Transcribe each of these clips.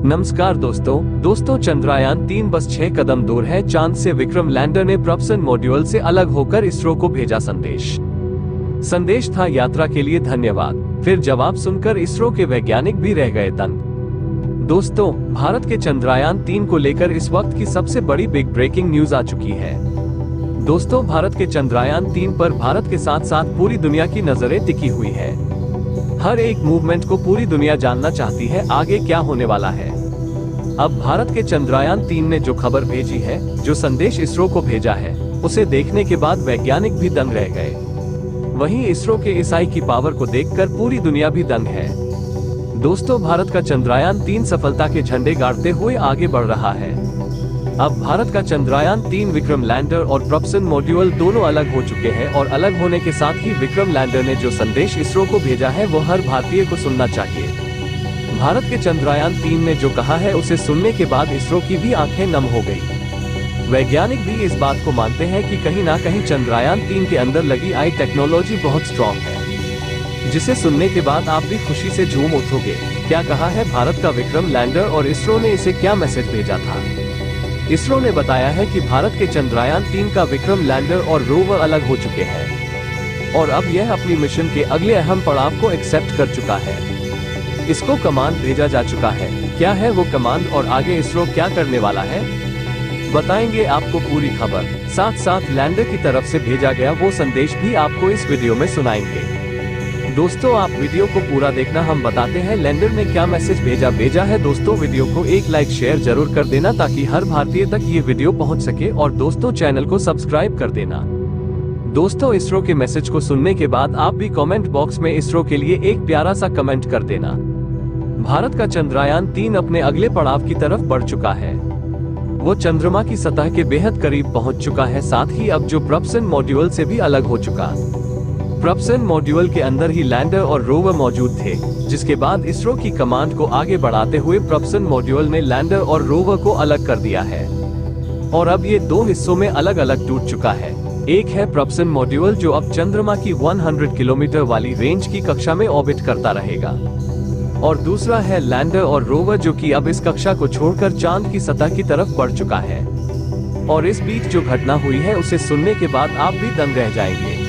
नमस्कार दोस्तों चंद्रयान-3 बस 6 कदम दूर है चांद से। विक्रम लैंडर ने प्रॉपल्शन मॉड्यूल से अलग होकर इसरो को भेजा संदेश था यात्रा के लिए धन्यवाद। फिर जवाब सुनकर इसरो के वैज्ञानिक भी रह गए दंग। दोस्तों, भारत के चंद्रयान-3 को लेकर इस वक्त की सबसे बड़ी बिग ब्रेकिंग न्यूज आ चुकी है। दोस्तों, भारत के चंद्रयान-3 पर भारत के साथ साथ पूरी दुनिया की नजरें टिकी हुई है। हर एक मूवमेंट को पूरी दुनिया जानना चाहती है आगे क्या होने वाला है। अब भारत के चंद्रयान-3 ने जो खबर भेजी है, जो संदेश इसरो को भेजा है, उसे देखने के बाद वैज्ञानिक भी दंग रह गए। वहीं इसरो के इस आई की पावर को देखकर पूरी दुनिया भी दंग है। दोस्तों, भारत का चंद्रयान-3 सफलता के झंडे गाड़ते हुए आगे बढ़ रहा है। अब भारत का चंद्रयान-3 विक्रम लैंडर और प्रॉपल्शन मॉड्यूल दोनों अलग हो चुके हैं और अलग होने के साथ ही विक्रम लैंडर ने जो संदेश इसरो को भेजा है वो हर भारतीय को सुनना चाहिए। भारत के चंद्रयान-3 ने जो कहा है उसे सुनने के बाद इसरो की भी आंखें नम हो गई। वैज्ञानिक भी इस बात को मानते हैं कि कहीं ना कहीं चंद्रयान-3 के अंदर लगी आई टेक्नोलॉजी बहुत स्ट्रॉन्ग है, जिसे सुनने के बाद आप भी खुशी से झूम उठोगे। क्या कहा है भारत का विक्रम लैंडर और इसरो ने इसे क्या मैसेज भेजा था? इसरो ने बताया है कि भारत के चंद्रयान-3 का विक्रम लैंडर और रोवर अलग हो चुके हैं और अब यह अपनी मिशन के अगले अहम पड़ाव को एक्सेप्ट कर चुका है। इसको कमांड भेजा जा चुका है। क्या है वो कमांड और आगे इसरो क्या करने वाला है, बताएंगे आपको पूरी खबर। साथ साथ लैंडर की तरफ से भेजा गया वो संदेश भी आपको इस वीडियो में सुनाएंगे। दोस्तों, आप वीडियो को पूरा देखना, हम बताते हैं लैंडर ने क्या मैसेज भेजा है। दोस्तों, वीडियो को एक लाइक शेयर जरूर कर देना ताकि हर भारतीय तक ये वीडियो पहुंच सके और दोस्तों चैनल को सब्सक्राइब कर देना। दोस्तों, इसरो के मैसेज को सुनने के बाद आप भी कमेंट बॉक्स में इसरो के लिए एक प्यारा सा कमेंट कर देना। भारत का चंद्रयान-3 अपने अगले पड़ाव की तरफ बढ़ चुका है। वो चंद्रमा की सतह के बेहद करीब पहुंच चुका है, साथ ही अब जो प्रॉपल्शन मॉड्यूल से भी अलग हो चुका। प्रॉपल्शन मॉड्यूल के अंदर ही लैंडर और रोवर मौजूद थे, जिसके बाद इसरो की कमांड को आगे बढ़ाते हुए प्रॉपल्शन मॉड्यूल ने लैंडर और रोवर को अलग कर दिया है और अब ये दो हिस्सों में अलग अलग टूट चुका है। एक है प्रॉपल्शन मॉड्यूल जो अब चंद्रमा की 100 किलोमीटर वाली रेंज की कक्षा में ऑर्बिट करता रहेगा और दूसरा है लैंडर और रोवर जो कि अब इस कक्षा को छोड़कर चांद की सतह की तरफ बढ़ चुका है। और इस बीच जो घटना हुई है उसे सुनने के बाद आप भी दंग रह जाएंगे।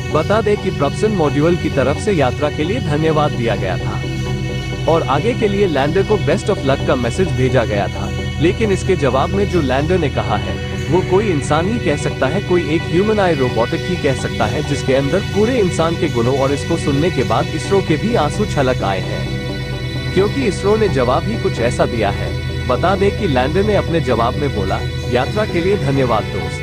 बता दें कि प्रॉपल्शन मॉड्यूल की तरफ से यात्रा के लिए धन्यवाद दिया गया था और आगे के लिए लैंडर को बेस्ट ऑफ लक का मैसेज भेजा गया था। लेकिन इसके जवाब में जो लैंडर ने कहा है वो कोई इंसान ही कह सकता है, कोई एक ह्यूमनाइ रोबोटिक ही कह सकता है जिसके अंदर पूरे इंसान के गुणों। और इसको सुनने के बाद इसरो के भी आंसू छलक आए हैं, क्योंकि इसरो ने जवाब ही कुछ ऐसा दिया है। बता दें कि लैंडर ने अपने जवाब में बोला, यात्रा के लिए धन्यवाद दोस्त।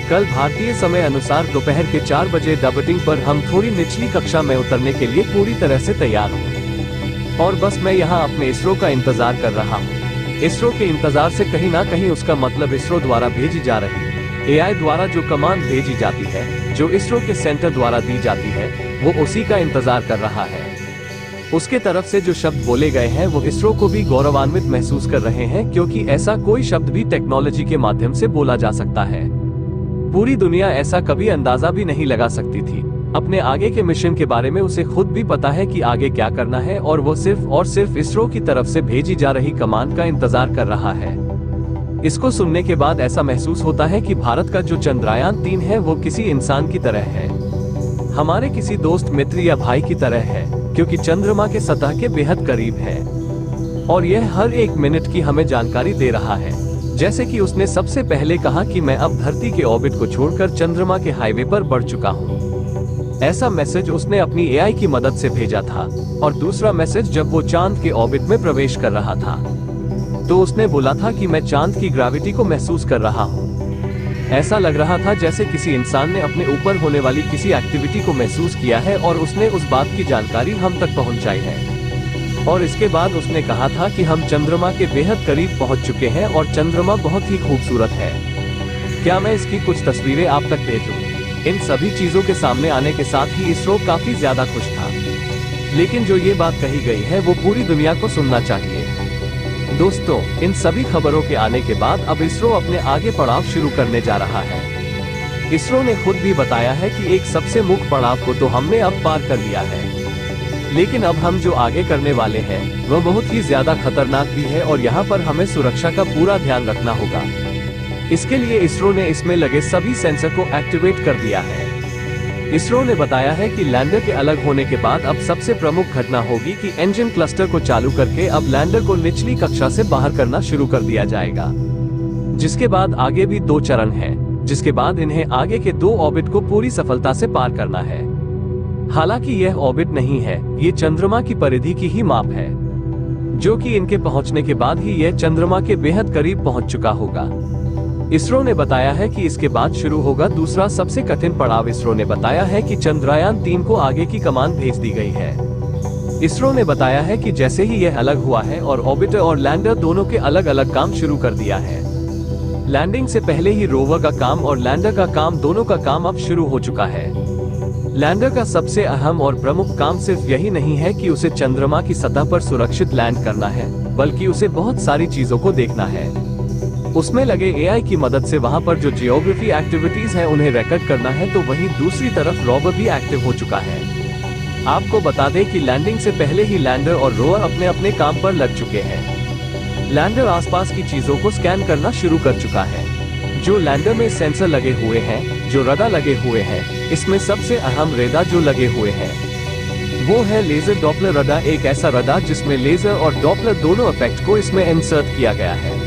कल भारतीय समय अनुसार दोपहर के 4 बजे डबटिंग पर हम थोड़ी निचली कक्षा में उतरने के लिए पूरी तरह से तैयार हूँ और बस मैं यहाँ अपने इसरो का इंतजार कर रहा हूँ। इसरो के इंतजार से कहीं ना कहीं उसका मतलब इसरो द्वारा भेजी जा रही एआई द्वारा जो कमांड भेजी जाती है, जो इसरो के सेंटर द्वारा दी जाती है, वो उसी का इंतजार कर रहा है। उसके तरफ से जो शब्द बोले गए हैं वो इसरो को भी गौरवान्वित महसूस कर रहे हैं, क्योंकि ऐसा कोई शब्द भी टेक्नोलॉजी के माध्यम से बोला जा सकता है। पूरी दुनिया ऐसा कभी अंदाजा भी नहीं लगा सकती थी। अपने आगे के मिशन के बारे में उसे खुद भी पता है कि आगे क्या करना है और वो सिर्फ इसरो की तरफ से भेजी जा रही कमांड का इंतजार कर रहा है। इसको सुनने के बाद ऐसा महसूस होता है कि भारत का जो चंद्रयान-3 है वो किसी इंसान की तरह है, हमारे किसी दोस्त मित्र या भाई की तरह है, क्योंकि चंद्रमा के सतह के बेहद करीब है और यह हर एक मिनट की हमें जानकारी दे रहा है। जैसे कि उसने सबसे पहले कहा कि मैं अब धरती के ऑर्बिट को छोड़कर चंद्रमा के हाईवे पर बढ़ चुका हूँ। ऐसा मैसेज उसने अपनी एआई की मदद से भेजा था। और दूसरा मैसेज जब वो चांद के ऑर्बिट में प्रवेश कर रहा था तो उसने बोला था कि मैं चांद की ग्रेविटी को महसूस कर रहा हूँ। ऐसा लग रहा था जैसे किसी इंसान ने अपने ऊपर होने वाली किसी एक्टिविटी को महसूस किया है और उसने उस बात की जानकारी हम तक पहुँचाई है। और इसके बाद उसने कहा था कि हम चंद्रमा के बेहद करीब पहुंच चुके हैं और चंद्रमा बहुत ही खूबसूरत है। क्या मैं इसकी कुछ तस्वीरें आप तक भेजूं? इन सभी चीजों के सामने आने के साथ ही इसरो काफी ज्यादा खुश था। लेकिन जो ये बात कही गई है वो पूरी दुनिया को सुनना चाहिए। दोस्तों, इन सभी खबरों के आने के बाद अब इसरो अपने आगे पड़ाव शुरू करने जा रहा है। इसरो ने खुद भी बताया है कि एक सबसे मुख्य पड़ाव को तो हमने अब पार कर लिया है। लेकिन अब हम जो आगे करने वाले हैं वह बहुत ही ज्यादा खतरनाक भी है और यहाँ पर हमें सुरक्षा का पूरा ध्यान रखना होगा। इसके लिए इसरो ने इसमें लगे सभी सेंसर को एक्टिवेट कर दिया है। इसरो ने बताया है कि लैंडर के अलग होने के बाद अब सबसे प्रमुख घटना होगी कि इंजन क्लस्टर को चालू करके अब लैंडर को निचली कक्षा से बाहर करना शुरू कर दिया जाएगा, जिसके बाद आगे भी 2 चरण हैं, जिसके बाद इन्हें आगे के 2 ऑर्बिट को पूरी सफलता से पार करना है। हालांकि यह ऑर्बिट नहीं है, ये चंद्रमा की परिधि की ही माप है, जो कि इनके पहुंचने के बाद ही यह चंद्रमा के बेहद करीब पहुंच चुका होगा। इसरो ने बताया है कि इसके बाद शुरू होगा दूसरा सबसे कठिन पड़ाव। इसरो ने बताया है कि चंद्रयान 3 को आगे की कमान भेज दी गई है। इसरो ने बताया है कि जैसे ही यह अलग हुआ है और ऑर्बिटर और लैंडर दोनों के अलग अलग काम शुरू कर दिया है। लैंडिंग से पहले ही रोवर का काम और लैंडर का काम, दोनों का काम अब शुरू हो चुका है। लैंडर का सबसे अहम और प्रमुख काम सिर्फ यही नहीं है कि उसे चंद्रमा की सतह पर सुरक्षित लैंड करना है, बल्कि उसे बहुत सारी चीजों को देखना है। उसमें लगे एआई की मदद से वहां पर जो जियोग्राफी एक्टिविटीज हैं उन्हें रिकॉर्ड करना है। तो वहीं दूसरी तरफ रोवर भी एक्टिव हो चुका है। आपको बता दें कि लैंडिंग से पहले ही लैंडर और रोवर अपने अपने काम पर लग चुके हैं। लैंडर आसपास की चीजों को स्कैन करना शुरू कर चुका है। जो लैंडर में सेंसर लगे हुए हैं, जो रडार लगे हुए हैं, इसमें सबसे अहम रडार जो लगे हुए हैं वो है लेजर डॉपलर रडार। एक ऐसा रडार जिसमें लेजर और डॉपलर दोनों इफेक्ट को इसमें इंसर्ट किया गया है।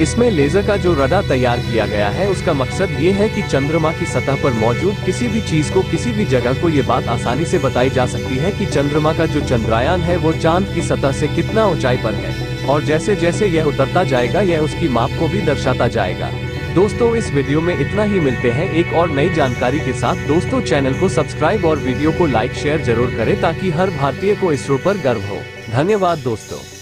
इसमें लेजर का जो रडार तैयार किया गया है उसका मकसद ये है कि चंद्रमा की सतह पर मौजूद किसी भी चीज को, किसी भी जगह को ये बात आसानी से बताई जा सकती है कि चंद्रमा का जो चंद्रयान है वो चांद की सतह से कितना ऊंचाई पर है, और जैसे जैसे यह उतरता जाएगा यह उसकी माप को भी दर्शाता जाएगा। दोस्तों, इस वीडियो में इतना ही। मिलते हैं एक और नई जानकारी के साथ। दोस्तों, चैनल को सब्सक्राइब और वीडियो को लाइक शेयर जरूर करें ताकि हर भारतीय को इसरो पर गर्व हो। धन्यवाद दोस्तों।